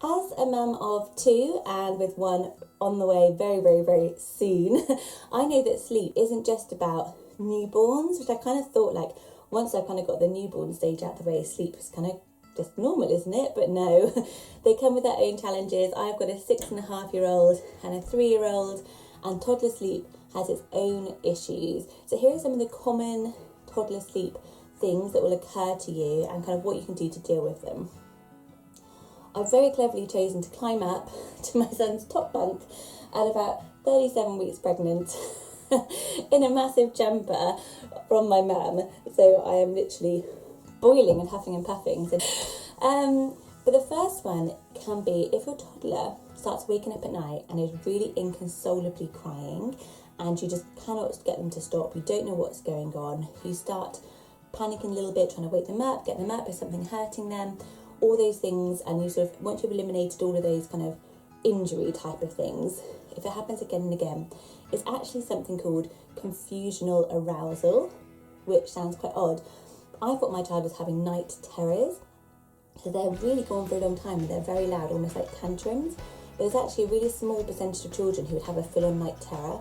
As a mum of two and with one on the way very, very, very soon, I know that sleep isn't just about newborns, which I kind of thought, like, once I kind of got the newborn stage out of the way, sleep was kind of just normal, isn't it? But no, they come with their own challenges. I've got a 6.5-year-old and a 3-year-old, and toddler sleep has its own issues. So here are some of the common toddler sleep things that will occur to you and kind of what you can do to deal with them. I've very cleverly chosen to climb up to my son's top bunk at about 37 weeks pregnant in a massive jumper from my mum. So I am literally boiling and huffing and puffing. But the first one can be if your toddler starts waking up at night and is really inconsolably crying and you just cannot get them to stop, you don't know what's going on, you start panicking a little bit, trying to wake them up, get them up, is something hurting them, all those things, and you sort of, once you've eliminated all of those kind of injury type of things, if it happens again and again, it's actually something called confusional arousal, which sounds quite odd. I thought my child was having night terrors, so they're really gone for a long time and they're very loud, almost like tantrums. But there's actually a really small percentage of children who would have a full-on night terror,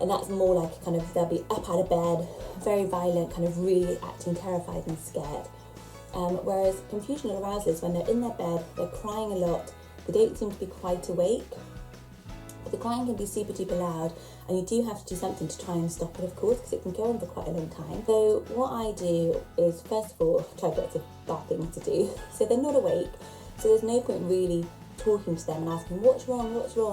and that's more like kind of, they'll be up out of bed, very violent, kind of really acting terrified and scared. Whereas confusional arousal is when they're in their bed, they're crying a lot, they don't seem to be quite awake, but the crying can be super duper loud, and you do have to do something to try and stop it, of course, because it can go on for quite a long time. So what I do is, first of all, try lots of bad things to do. So they're not awake, so there's no point really talking to them and asking what's wrong,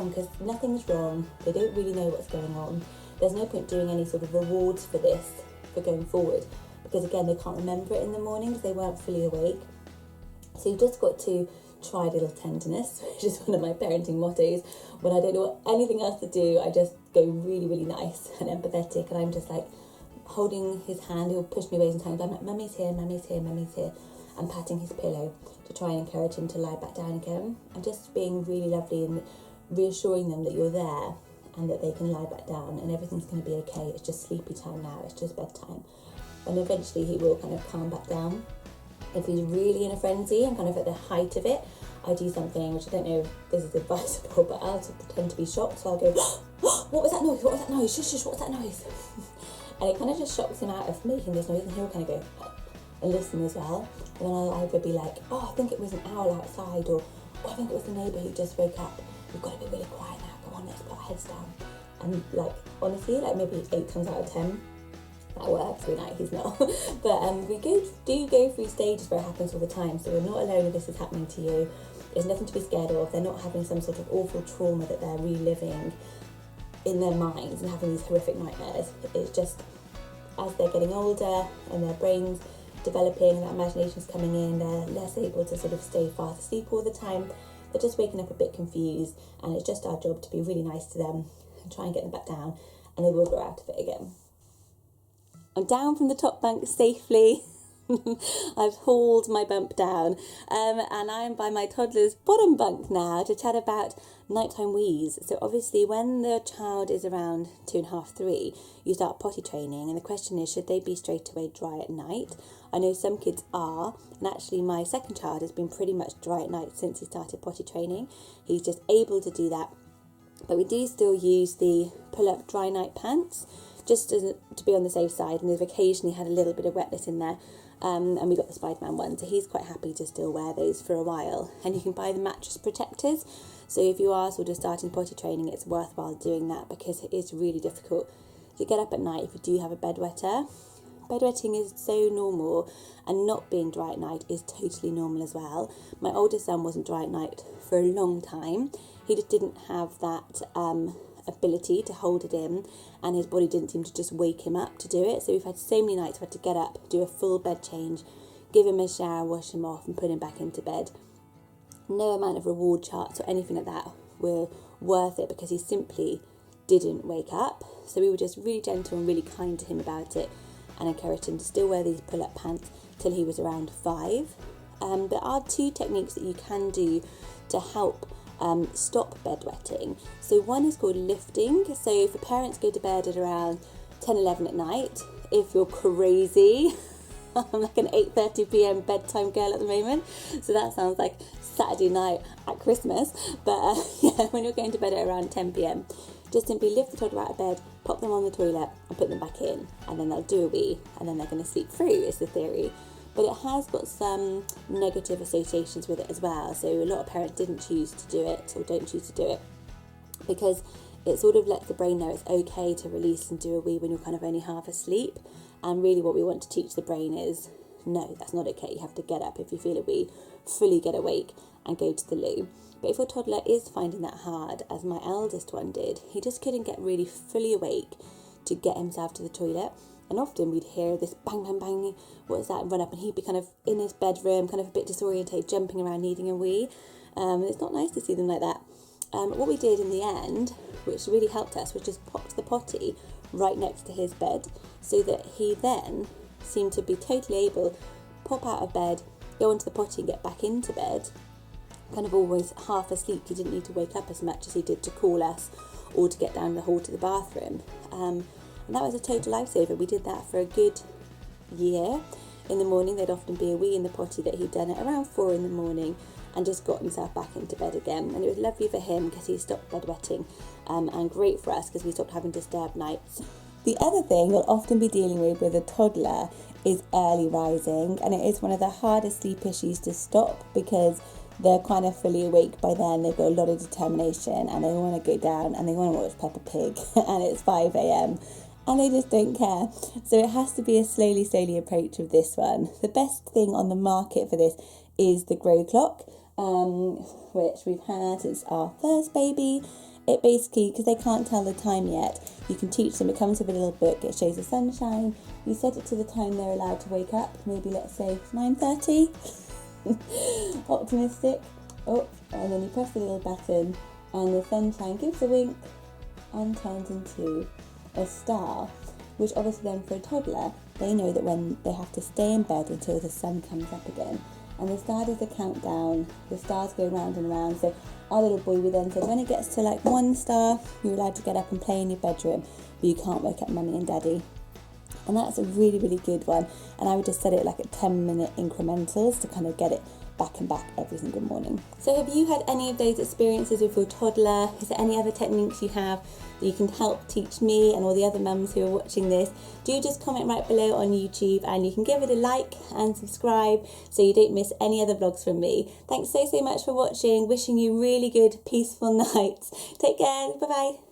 because nothing's wrong, they don't really know what's going on. There's no point doing any sort of rewards for this, for going forward, because again, they can't remember it in the morning because they weren't fully awake. So you've just got to try a little tenderness, which is one of my parenting mottos. When I don't know anything else to do, I just go really, really nice and empathetic, and I'm just like holding his hand. He'll push me away sometimes. I'm like, mummy's here, mummy's here, mummy's here, and patting his pillow to try and encourage him to lie back down again. And just being really lovely and reassuring them that you're there and that they can lie back down and everything's going to be okay. It's just sleepy time now, it's just bedtime. And eventually he will kind of calm back down. If he's really in a frenzy and kind of at the height of it, I do something, which I don't know if this is advisable, but I'll pretend to be shocked. So I'll go, what was that noise? What was that noise? Shush, shush, what was that noise? And it kind of just shocks him out of making this noise, and he'll kind of go and listen as well. And then I'll either be like, oh, I think it was an owl outside, or oh, I think it was the neighbour who just woke up. We've got to be really quiet now. Come on, let's put our heads down. And like, honestly, like maybe 8 times out of 10, that works. We're not, he's not. But we do go through stages where it happens all the time, so you're not alone if this is happening to you. There's nothing to be scared of. They're not having some sort of awful trauma that they're reliving in their minds and having these horrific nightmares. It's just as they're getting older and their brains developing and that imagination's coming in, they're less able to sort of stay fast asleep all the time. They're just waking up a bit confused, and it's just our job to be really nice to them and try and get them back down, and they will grow out of it again. I'm down from the top bunk safely. I've hauled my bump down, and I am by my toddler's bottom bunk now to chat about nighttime wheeze. So obviously when the child is around 2.5, 3, you start potty training, and the question is, should they be straight away dry at night? I know some kids are, and actually my second child has been pretty much dry at night since he started potty training. He's just able to do that, but we do still use the pull-up dry night pants, just to be on the safe side, and they've occasionally had a little bit of wetness in there. And we got the Spider-Man one, so he's quite happy to still wear those for a while. And you can buy the mattress protectors, so if you are sort of starting potty training, it's worthwhile doing that, because it is really difficult to get up at night if you do have a bedwetter. Bedwetting is so normal, and not being dry at night is totally normal as well. My oldest son wasn't dry at night for a long time. He just didn't have that ability to hold it in, and his body didn't seem to just wake him up to do it. So we've had so many nights where I had to get up, do a full bed change, give him a shower, wash him off, and put him back into bed. No amount of reward charts or anything like that were worth it, because he simply didn't wake up. So we were just really gentle and really kind to him about it, and encouraged him to still wear these pull-up pants till he was around 5. There are 2 techniques that you can do to help stop bedwetting. So one is called lifting. So if parents go to bed at around 10, 11 at night, if you're crazy, I'm like an 8:30 p.m. bedtime girl at the moment, so that sounds like Saturday night at Christmas. But yeah, when you're going to bed at around 10 p.m, just simply lift the toddler out of bed, pop them on the toilet and put them back in, and then they'll do a wee and then they're going to sleep through, is the theory. But it has got some negative associations with it as well. So a lot of parents didn't choose to do it, or don't choose to do it, because it sort of lets the brain know it's okay to release and do a wee when you're kind of only half asleep. And really what we want to teach the brain is, no, that's not okay. You have to get up if you feel a wee, fully get awake and go to the loo. But if your toddler is finding that hard, as my eldest one did, he just couldn't get really fully awake to get himself to the toilet. And often we'd hear this bang, bang, bang, what is that, and run up, and he'd be kind of in his bedroom, kind of a bit disorientated, jumping around, needing a wee. It's not nice to see them like that. What we did in the end, which really helped us, was just popped the potty right next to his bed, so that he then seemed to be totally able to pop out of bed, go onto the potty and get back into bed, kind of always half asleep. He didn't need to wake up as much as he did to call us or to get down the hall to the bathroom. And that was a total lifesaver. We did that for a good year. In the morning, there'd often be a wee in the potty that he'd done at around 4 in the morning and just got himself back into bed again. And it was lovely for him because he stopped bedwetting, and great for us because we stopped having disturbed nights. The other thing you'll often be dealing with a toddler is early rising, and it is one of the hardest sleep issues to stop because they're kind of fully awake by then. They've got a lot of determination and they want to go down and they want to watch Peppa Pig and it's 5 a.m. and they just don't care. So it has to be a slowly approach of this one. The best thing on the market for this is the Grow Clock, which we've had since our first baby. It basically, because they can't tell the time yet, you can teach them. It comes with a little book. It shows the sunshine. You set it to the time they're allowed to wake up. Maybe let's say 9:30. Optimistic. Oh, and then you press the little button and the sunshine gives a wink and turns into a star, which obviously then for a toddler, they know that when they have to stay in bed until the sun comes up again. And the star does a countdown, the stars go round and round. So our little boy, we then said when it gets to like 1 star, you're allowed to get up and play in your bedroom, but you can't wake up mummy and daddy. And that's a really good one. And I would just set it like at 10-minute incrementals to kind of get it back and back every single morning. So have you had any of those experiences with your toddler? Is there any other techniques you have that you can help teach me and all the other mums who are watching this? Do just comment right below on YouTube, and you can give it a like and subscribe so you don't miss any other vlogs from me. Thanks so much for watching. Wishing you really good, peaceful nights. Take care. Bye-bye.